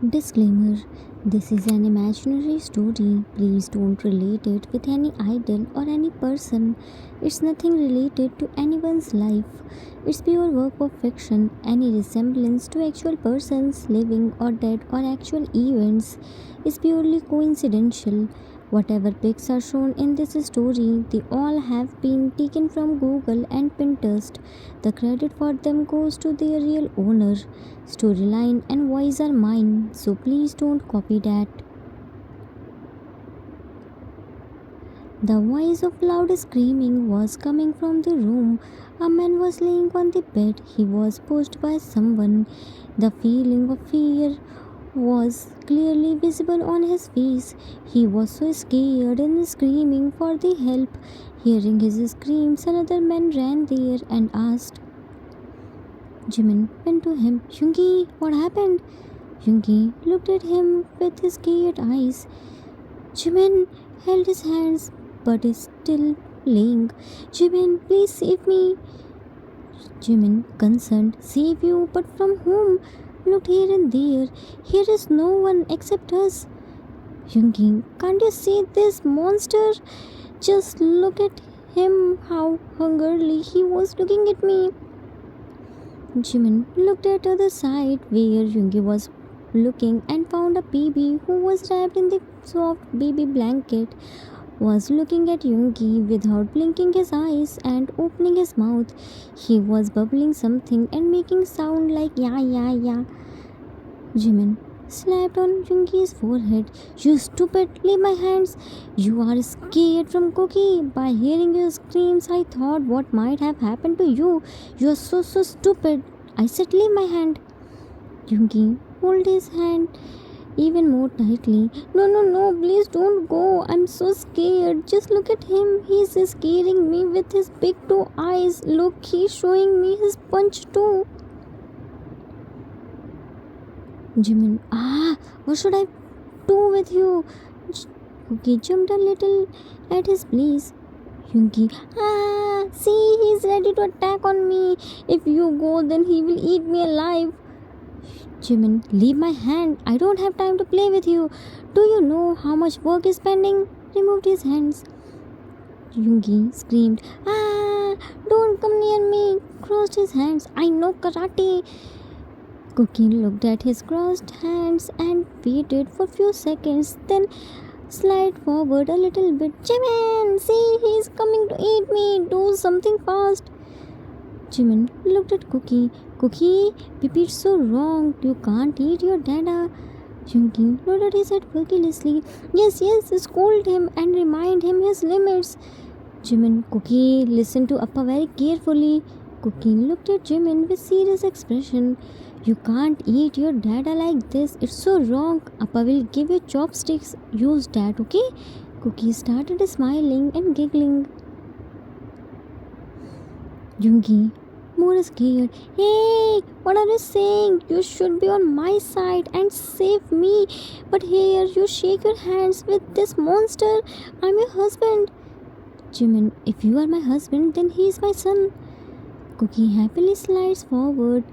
Disclaimer: this is an imaginary story. Please don't relate it with any idol or any person. It's nothing related to anyone's life. It's pure work of fiction. Any resemblance to actual persons, living or dead, or actual events is purely coincidental. Whatever pics are shown in this story, they all have been taken from Google and Pinterest. The credit for them goes to their real owner. Storyline and voice are mine, so please don't copy that. The voice of loud screaming was coming from the room. A man was laying on the bed. He was pushed by someone. The feeling of fear was clearly visible on his face. He was so scared and screaming for the help. Hearing his screams, another man ran there and asked. Jimin went to him. Yoongi, what happened? Yoongi looked at him with his scared eyes. Jimin held his hands but is still laying. Jimin, please save me. Jimin, concerned, save you, but from whom? Looked here and there. Here is no one except us. Yoongi, can't you see this monster? Just look at him, how hungrily he was looking at me. Jimin looked at the other side where Yoongi was looking and found a baby who was wrapped in the soft baby blanket, was looking at Yoongi without blinking his eyes and opening his mouth. He was bubbling something and making sound like yeah yeah yeah. Jimin slapped on Yoongi's forehead. You stupid, leave my hands. You are scared from Cookie. By hearing your screams, I thought what might have happened to you. You are so stupid. I said leave my hand. Yoongi pulled his hand even more tightly. No, please don't go. I'm so scared. Just look at him. He's scaring me with his big two eyes. Look, he's showing me his punch too. Jimin, what should I do with you? Cookie jumped a little at his pleas. Yoongi, see, he's ready to attack on me. If you go, then he will eat me alive. Jimin, leave my hand. I don't have time to play with you. Do you know how much work is pending? Removed his hands. Yoongi screamed, don't come near me. Crossed his hands. I know karate. Cookie looked at his crossed hands and waited for a few seconds, then slid forward a little bit. Jimin, see, he's coming to eat me. Do something fast. Jimin looked at Cookie. Cookie, Pippi, it's so wrong. You can't eat your dada. Yoongi nodded his head carelessly. Yes, scold him and remind him his limits. Jimin, Cookie, listen to Appa very carefully. Cookie looked at Jimin with serious expression. You can't eat your dada like this. It's so wrong. Appa will give you chopsticks. Use that, okay? Cookie started smiling and giggling. Yoongi, more scared. Hey, what are you saying? You should be on my side and save me. But here you shake your hands with this monster. I'm your husband. Jimin, if you are my husband, then he is my son. Cookie happily slides forward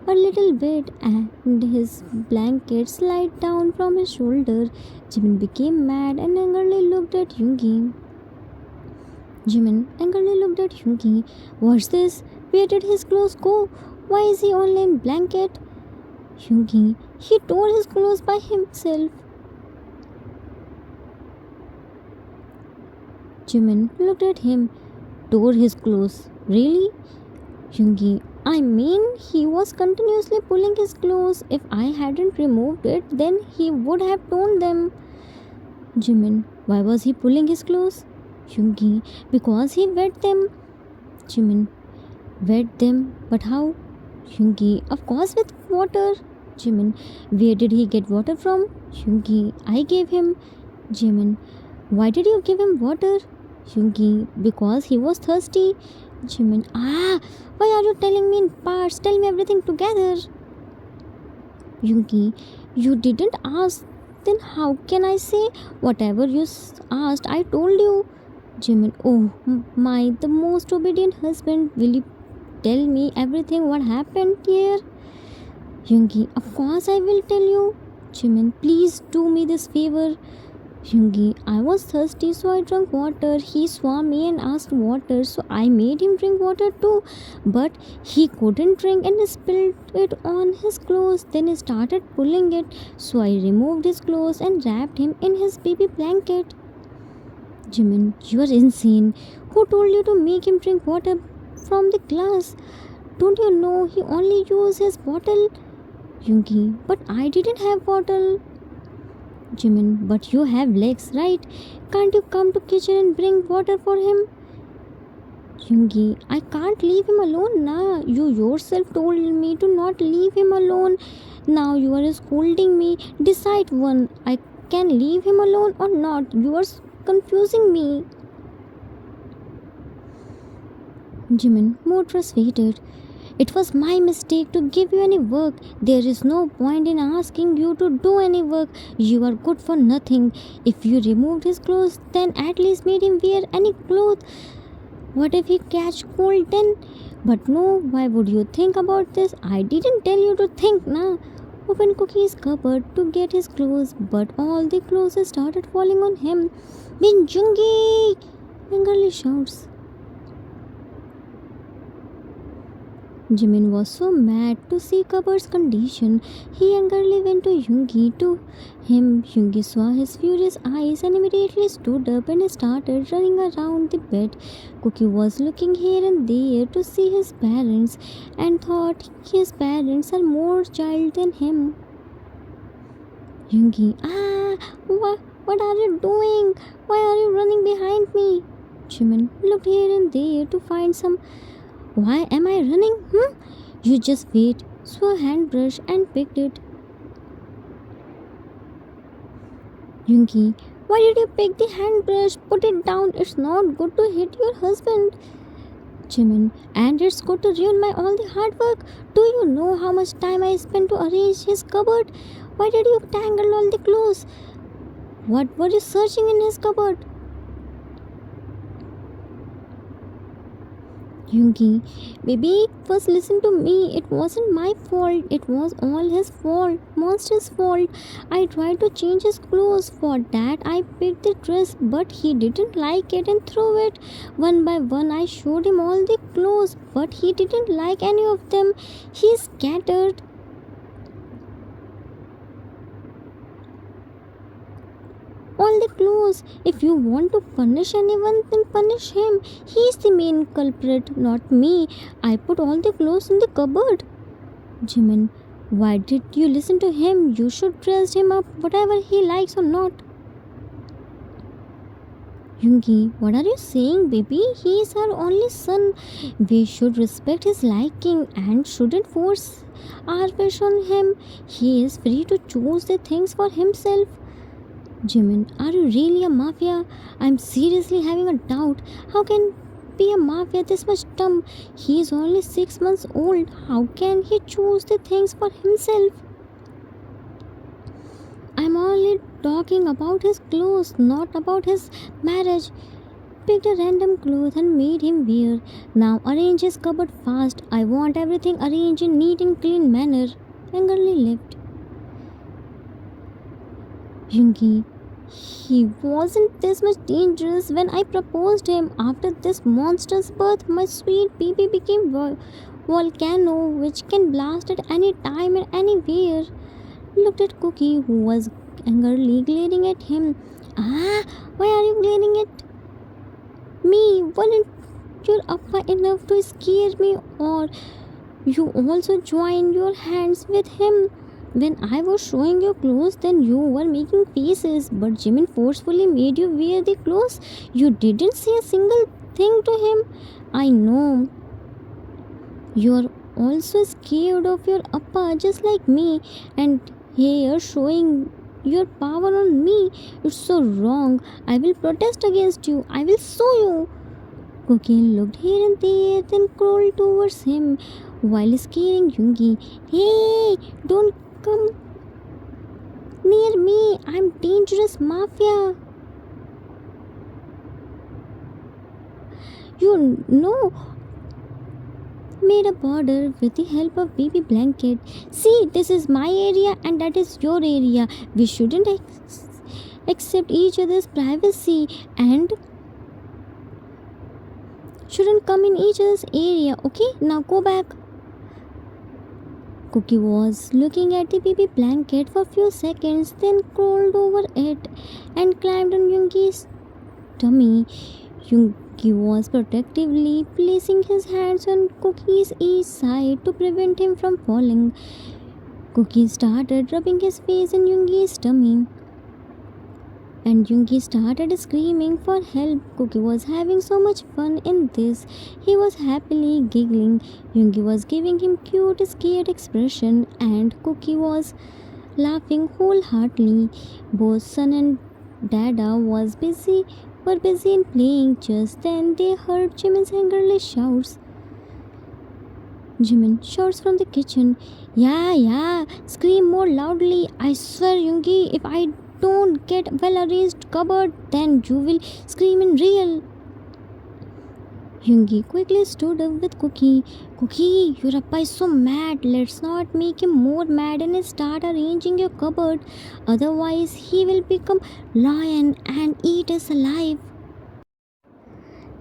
a little bit and his blanket slid down from his shoulder. Jimin became mad and angrily looked at Yoongi. What's this? Where did his clothes go? Why is he only in blanket? Yoongi, he tore his clothes by himself. Jimin looked at him. Tore his clothes? Really? Yoongi, I mean, he was continuously pulling his clothes. If I hadn't removed it, then he would have torn them. Jimin, why was he pulling his clothes? Yoongi, because he wet them. Jimin, wet them? But how? Yoongi, of course with water. Jimin, where did he get water from? Yoongi, I gave him. Jimin, why did you give him water? Yoongi, because he was thirsty. Jimin, why are you telling me in parts? Tell me everything together. Yoongi, you didn't ask. Then how can I say? Whatever you asked, I told you. Jimin, oh my, the most obedient husband. Will you tell me everything what happened here? Yoongi, of course I will tell you. Jimin, please do me this favor. Yungi, I was thirsty so I drank water. He saw me and asked water, so I made him drink water too. But he couldn't drink and spilled it on his clothes. Then he started pulling it, so I removed his clothes and wrapped him in his baby blanket. Jimin, you are insane. Who told you to make him drink water from the glass? Don't you know he only used his bottle? Yungi, but I didn't have bottle. Jimin, but you have legs, right? Can't you come to kitchen and bring water for him? Yungi, I can't leave him alone now. You yourself told me to not leave him alone. Now you are scolding me. Decide one. I can leave him alone or not. You are confusing me. Jimin, more frustrated. It was my mistake to give you any work. There is no point in asking you to do any work. You are good for nothing. If you removed his clothes, then at least made him wear any clothes. What if he catch cold then? But no, why would you think about this? I didn't tell you to think, na. Open Cookie's cupboard to get his clothes, but all the clothes started falling on him. Binjungi! Angrily shouts. Jimin was so mad to see cupboard's condition. He angrily went to Yoongi. To him, Yoongi saw his furious eyes and immediately stood up and started running around the bed. Cookie was looking here and there to see his parents and thought his parents are more child than him. Yoongi, what are you doing? Why are you running behind me? Jimin looked here and there to find some. Why am I running? You just wait. Saw a hand brush and picked it. Yunki, why did you pick the hand brush? Put it down. It's not good to hit your husband. Jimin, and it's good to ruin my all the hard work. Do you know how much time I spent to arrange his cupboard? Why did you tangle all the clothes? What were you searching in his cupboard? Yoongi, baby, first listen to me. It wasn't my fault. It was all his fault. Monster's fault. I tried to change his clothes. For that, I picked the dress, but he didn't like it and threw it. One by one, I showed him all the clothes, but he didn't like any of them. He scattered. All the clothes. If you want to punish anyone, then punish him. He's the main culprit, not me. I put all the clothes in the cupboard. Jimin, why did you listen to him? You should dress him up whatever he likes or not. Yoongi, what are you saying, baby? He is our only son. We should respect his liking and shouldn't force our wish on him. He is free to choose the things for himself. Jimin, are you really a mafia? I'm seriously having a doubt. How can be a mafia this much dumb? He is only 6 months old. How can he choose the things for himself? I'm only talking about his clothes, not about his marriage. Picked a random cloth and made him wear. Now arrange his cupboard fast. I want everything arranged in neat and clean manner. Angrily left. Yoongi, he wasn't this much dangerous when I proposed him. After this monster's birth, my sweet baby became volcano which can blast at any time and anywhere. Looked at Cookie, who was angrily glaring at him. Why are you glaring at me? Weren't you uppa enough to scare me, or you also joined your hands with him? When I was showing you clothes, then you were making faces, but Jimin forcefully made you wear the clothes. You didn't say a single thing to him. I know. You're also scared of your appa just like me, and here showing your power on me. It's so wrong. I will protest against you. I will sue you. Cookie looked here and there, then crawled towards him while scaring Yoongi. Hey, don't come near me. I'm dangerous mafia. You know made a border with the help of baby blanket. See, this is my area and that is your area. We shouldn't accept each other's privacy and shouldn't come in each other's area. Okay, now go back. Cookie was looking at the baby blanket for a few seconds, then crawled over it and climbed on Yungi's tummy. Yungi was protectively placing his hands on Cookie's each side to prevent him from falling. Cookie started rubbing his face in Yungi's tummy, and Yungi started screaming for help. Cookie was having so much fun in this. He was happily giggling. Yungi was giving him cute, scared expression, and Cookie was laughing wholeheartedly. Both son and Dada were busy in playing. Just then they heard Jimin's angrily shouts. Jimin shouts from the kitchen. Yeah, scream more loudly. I swear, Yungi, if I don't get well arranged cupboard, then you will scream in real. Yungi quickly stood up with Cookie. Cookie, your appa is so mad. Let's not make him more mad and start arranging your cupboard. Otherwise, he will become lion and eat us alive.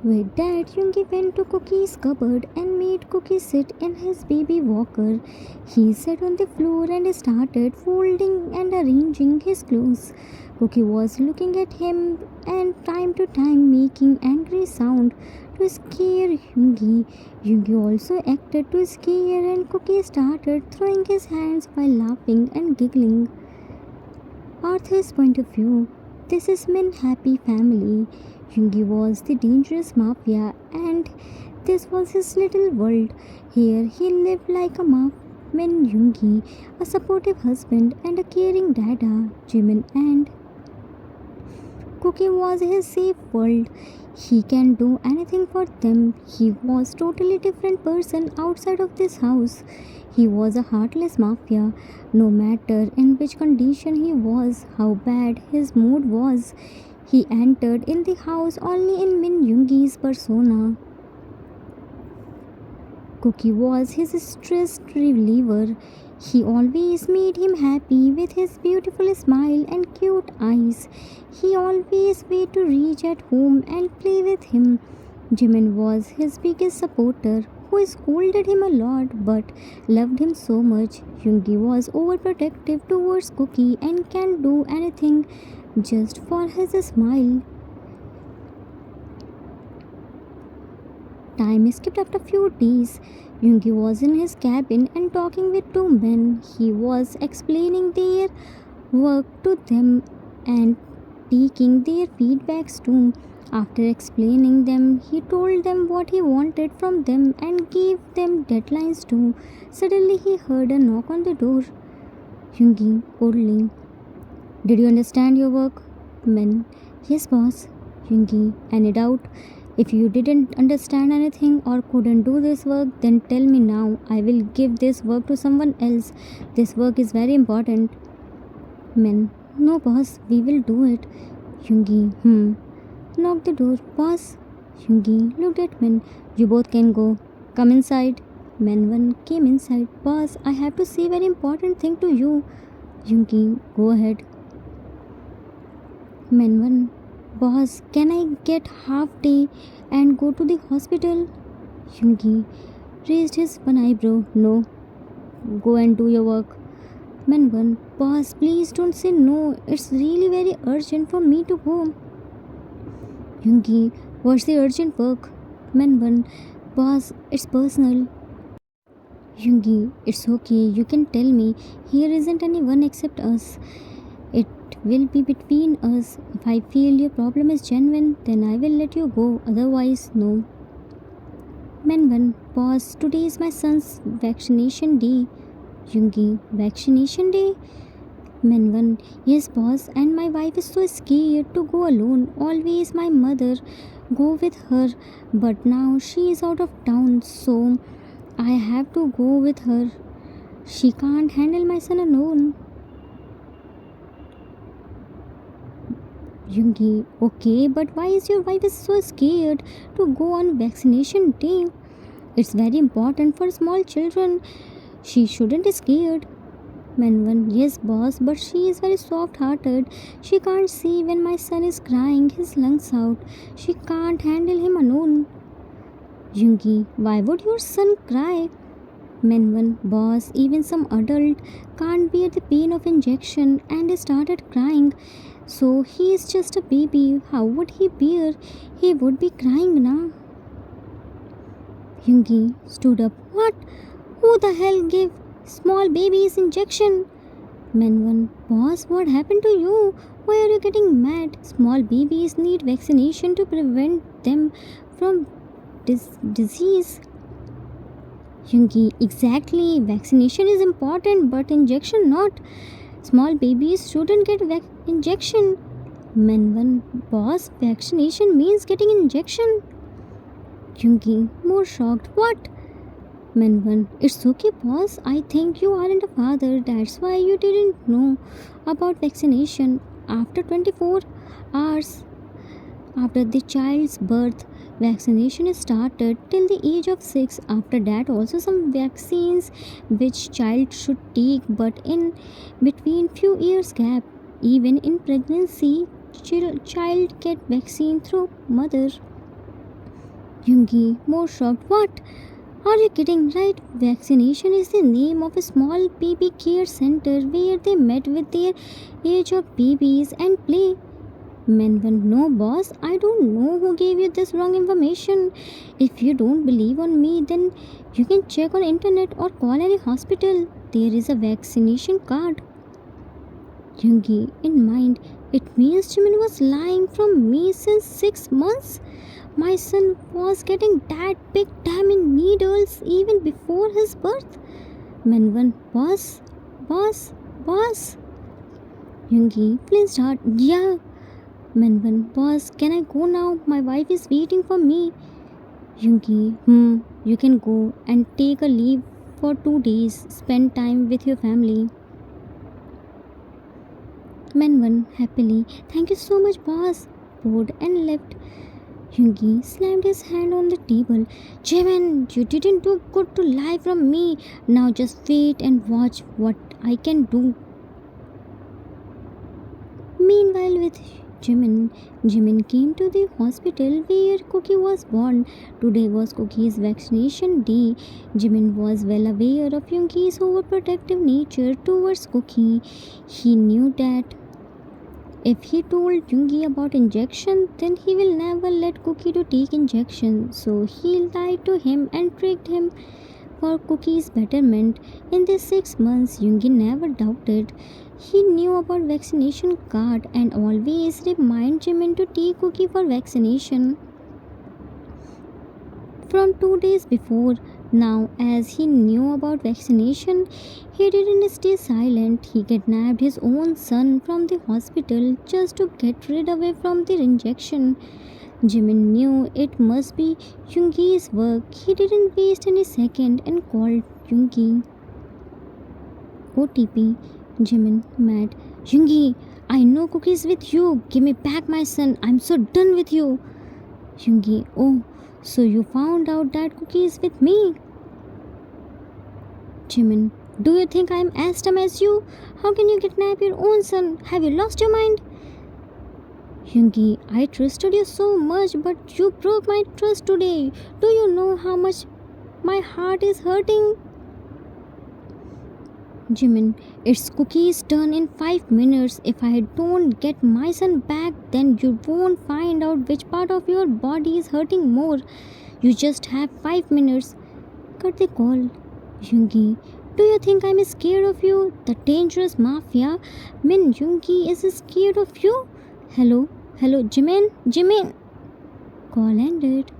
With that, Yungi went to Cookie's cupboard and made Cookie sit in his baby walker. He sat on the floor and started folding and arranging his clothes. Cookie was looking at him and time to time making angry sound to scare Yungi. Yungi also acted to scare and Cookie started throwing his hands while laughing and giggling. Arthur's point of view. This is Min happy family. Yungi was the dangerous mafia and this was his little world. Here he lived like a Min Yungi, a supportive husband and a caring dada. Jimin and Cookie was his safe world. He can do anything for them. He was totally different person outside of this house. He was a heartless mafia. No matter in which condition he was, how bad his mood was, he entered in the house only in Min Yungi's persona. Cookie was his stress reliever. He always made him happy with his beautiful smile and cute eyes. He always waited to reach at home and play with him. Jimin was his biggest supporter, who scolded him a lot but loved him so much. Yungi was overprotective towards Cookie and can do anything just for his smile. Time skipped after a few days. Yungi was in his cabin and talking with two men. He was explaining their work to them and taking their feedbacks too. After explaining them, he told them what he wanted from them and gave them deadlines too. Suddenly he heard a knock on the door. Yungi coldly. Did you understand your work? Men. Yes, boss. Yungi. Any doubt? If you didn't understand anything or couldn't do this work, then tell me now. I will give this work to someone else. This work is very important. Men. No, boss. We will do it. Yungi. Knock the door. Boss. Yungi looked at men. You both can go. Come inside. Men 1 came inside. Boss, I have to say very important thing to you. Yungi. Go ahead. Men 1. Boss, can I get half day and go to the hospital? Yungi raised his one eyebrow. No. Go and do your work. Men 1. Boss, please don't say no. It's really very urgent for me to go. Yungi, what's the urgent work? Men 1. Boss, it's personal. Yungi, it's okay. You can tell me. Here isn't anyone except us. It will be between us. If I feel your problem is genuine, then I will let you go. Otherwise, no. Men 1. Boss, today is my son's vaccination day. Yungi, vaccination day? Men 1. Yes, boss, and my wife is so scared to go alone. Always my mother go with her, but now she is out of town, so I have to go with her. She can't handle my son alone. Yungi, okay, but why is your wife is so scared to go on vaccination day? It's very important for small children. She shouldn't be scared. Manvan, yes, boss, but she is very soft hearted. She can't see when my son is crying his lungs out. She can't handle him alone. Yungi, why would your son cry? Menvan, boss, even some adult can't bear the pain of injection and started crying. So he is just a baby. How would he bear? He would be crying now. Yungi stood up. What? Who the hell gave small babies injection? Menvan, boss, what happened to you? Why are you getting mad? Small babies need vaccination to prevent them from disease. Yungi, exactly. Vaccination is important, but injection not. Small babies shouldn't get injection. Menvan, boss, vaccination means getting injection. Yungi, more shocked. What? Menvan, it's okay, boss. I think you aren't a father. That's why you didn't know about vaccination. After 24 hours after the child's birth, vaccination is started till the age of 6. After that, also some vaccines which child should take, but in between few years gap. Even in pregnancy, child get vaccine through mother. Yungi, more shocked. What? Are you kidding, right? Vaccination is the name of a small baby care center where they met with their age of babies and play. Menvan, no boss, I don't know who gave you this wrong information. If you don't believe on me, then you can check on internet or call any hospital. There is a vaccination card. Yungi, in mind, it means Jimin was lying from me since 6 months. My son was getting that big damn needles even before his birth. Menvan, boss, boss, boss. Yungi, please start. Yeah. Menvan, boss, can I go now? My wife is waiting for me. Yungi, you can go and take a leave for 2 days. Spend time with your family. Menvan, happily, thank you so much, boss. Bowed and left. Yungi slammed his hand on the table. Jimin, you didn't do good to lie from me. Now just wait and watch what I can do. Meanwhile, with Jimin came to the hospital where Cookie was born. Today was Cookie's vaccination day. Jimin was well aware of Yungi's overprotective nature towards Cookie. He knew that if he told Yungi about injection, then he will never let Cookie to take injection. So he lied to him and tricked him for Cookie's betterment. In these 6 months, Yungi never doubted. He knew about vaccination card and always remind Jimin to take Cookie for vaccination from 2 days before. Now, as he knew about vaccination, he didn't stay silent. He kidnapped his own son from the hospital just to get rid away from the injection. Jimin knew it must be Yungi's work. He didn't waste any second and called Yungi. OTP. Jimin, mad. Yungi, I know Cookie's with you. Give me back my son. I'm so done with you. Yungi, oh, so you found out that Cookie is with me? Jimin, do you think I'm as dumb as you? How can you kidnap your own son? Have you lost your mind? Yungi, I trusted you so much, but you broke my trust today. Do you know how much my heart is hurting? Jimin, it's Cookie's turn in 5 minutes. If I don't get my son back, then you won't find out which part of your body is hurting more. You just have 5 minutes. Cut the call. Yungi, do you think I'm scared of you? The dangerous mafia. Min Yungi is scared of you? Hello, Jimin. Call ended.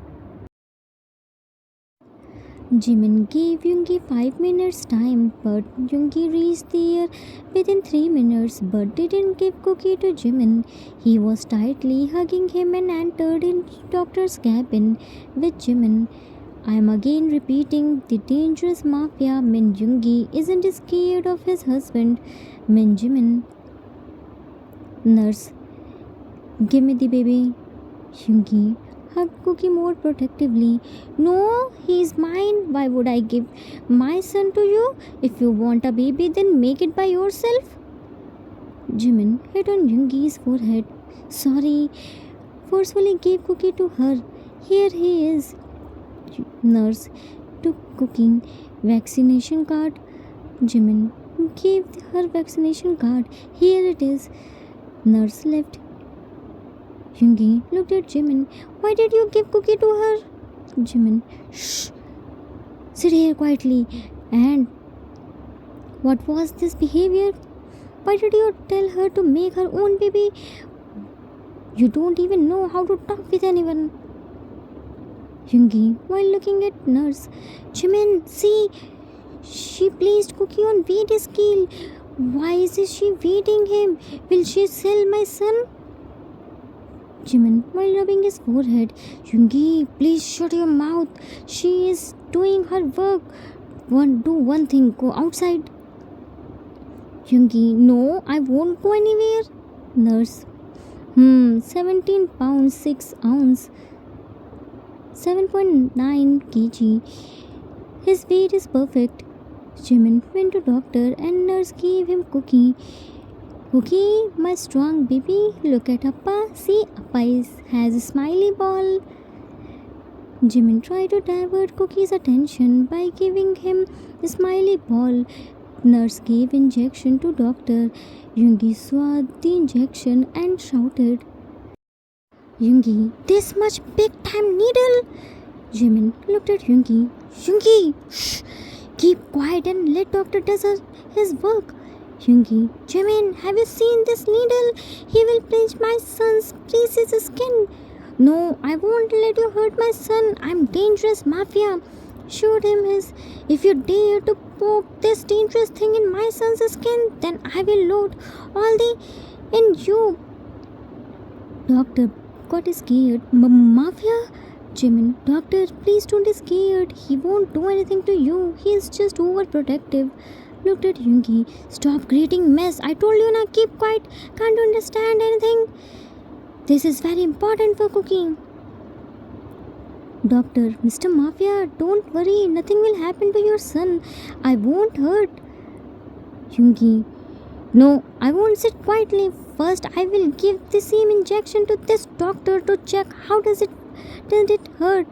Jimin gave Yungi 5 minutes time, but Yungi reached there within 3 minutes but didn't give Cookie to Jimin. He was tightly hugging him and entered in doctor's cabin with Jimin. I am again repeating, the dangerous mafia Min Yungi isn't scared of his husband, Min Jimin. Nurse, give me the baby. Yungi hugged Cookie more protectively. No, he's mine. Why would I give my son to you? If you want a baby, then make it by yourself. Jimin hit on Yoongi's forehead. Sorry, forcefully gave Cookie to her. Here he is. Nurse took Cookie vaccination card. Jimin gave her vaccination card. Here it is. Nurse left. Yoongi looked at Jimin. Why did you give Cookie to her? Jimin, shh. Sit here quietly. And what was this behavior? Why did you tell her to make her own baby? You don't even know how to talk with anyone. Yoongi, while looking at nurse, Jimin, see, she placed Cookie on weight scale. Why is she weighting him? Will she sell my son? Jimin, while rubbing his forehead, Yoongi, please shut your mouth. She is doing her work. Do one thing, go outside. Yoongi, no, I won't go anywhere. Nurse, 17 pounds 6 ounce, 7.9 kg. His weight is perfect. Jimin went to doctor and nurse gave him Cookie. Cookie, my strong baby, look at Appa. See, Appa has a smiley ball. Jimin tried to divert Cookie's attention by giving him a smiley ball. Nurse gave injection to doctor. Yoongi saw the injection and shouted, Yoongi, this much big time needle. Jimin looked at Yoongi. Yoongi, shh, keep quiet and let doctor does his work. Yoongi, Jimin, have you seen this needle? He will pinch my son's precious skin. No, I won't let you hurt my son. I'm dangerous mafia. Showed him his. If you dare to poke this dangerous thing in my son's skin, then I will load all the in you. Doctor got scared. Mafia? Jimin, doctor, please don't be scared. He won't do anything to you. He is just overprotective. Looked at Yoongi. Stop creating mess. I told you now, keep quiet. Can't understand anything. This is very important for cooking. Doctor, Mr. Mafia, don't worry. Nothing will happen to your son. I won't hurt. Yoongi, no, I won't sit quietly. First, I will give the same injection to this doctor to check how does it hurt.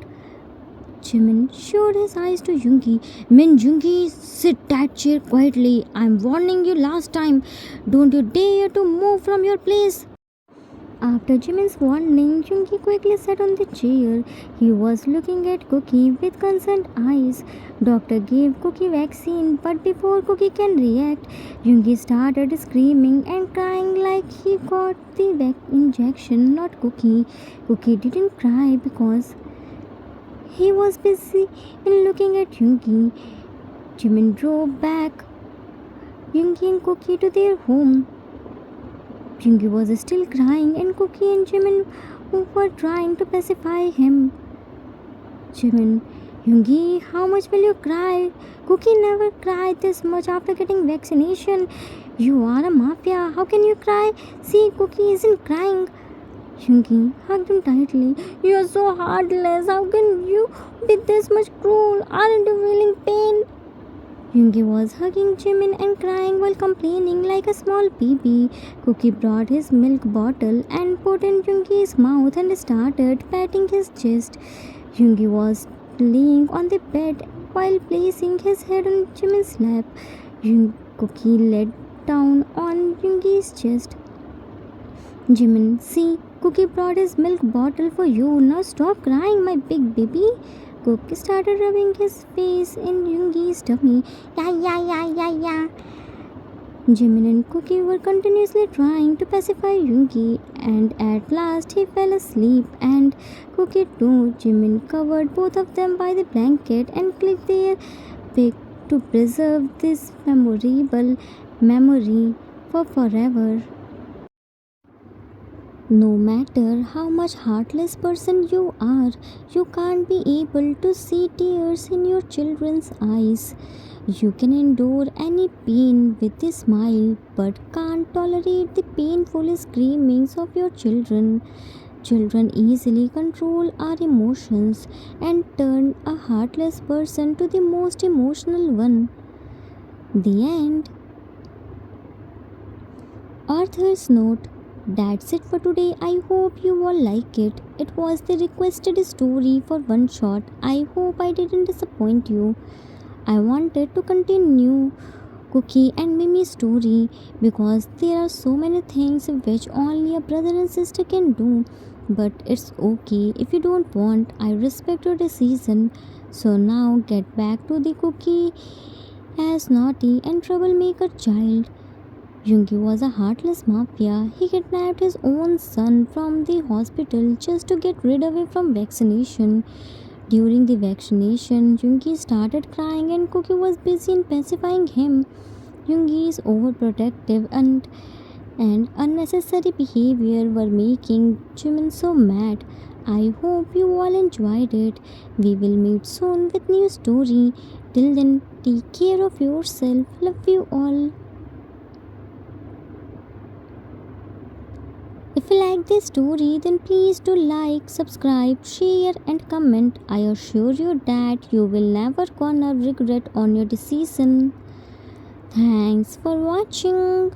Jimin showed his eyes to Yoongi. Yoongi, sit that chair quietly. I'm warning you last time. Don't you dare to move from your place. After Jimin's warning, Yoongi quickly sat on the chair. He was looking at Cookie with concerned eyes. Doctor gave Cookie vaccine, but before Cookie can react, Yoongi started screaming and crying like he got the injection, not Cookie. Cookie didn't cry because he was busy in looking at Yoongi. Jimin drove back Yoongi and Cookie to their home. Yoongi was still crying and Cookie and Jimin were trying to pacify him. Jimin, Yoongi, how much will you cry? Cookie never cried this much after getting vaccination. You are a mafia. How can you cry? See, Cookie isn't crying. Yoongi hugged him tightly. You are so heartless. How can you be this much cruel? Aren't you feeling pain? Yoongi was hugging Jimin and crying while complaining like a small baby. Cookie brought his milk bottle and put in Yoongi's mouth and started patting his chest. Yoongi was laying on the bed while placing his head on Jimin's lap. Cookie laid down on Yoongi's chest. Jimin, see, Cookie brought his milk bottle for you. Now stop crying, my big baby. Cookie started rubbing his face in Yoongi's tummy. Yeah. Jimin and Cookie were continuously trying to pacify Yoongi, and at last he fell asleep, and Cookie too. Jimin covered both of them by the blanket and clicked their beak to preserve this memorable memory for forever. No matter how much heartless person you are, you can't be able to see tears in your children's eyes. You can endure any pain with a smile, but can't tolerate the painful screamings of your children. Children easily control our emotions and turn a heartless person to the most emotional one. The end. Author's note. That's it for today. I hope you all like it. It was the requested story for one shot. I hope I didn't disappoint you. I wanted to continue Cookie and Mimi's story because there are so many things which only a brother and sister can do. But it's okay if you don't want. I respect your decision. So now get back to the Cookie as naughty and troublemaker child. Jungi was a heartless mafia. He kidnapped his own son from the hospital just to get rid of him from vaccination. During the vaccination, Jungi started crying and Cookie was busy in pacifying him. Jungi's overprotective and unnecessary behavior were making Jimin so mad. I hope you all enjoyed it. We will meet soon with new story. Till then, take care of yourself. Love you all. If you like this story, then please do like, subscribe, share, and comment. I assure you that you will never gonna regret on your decision. Thanks for watching.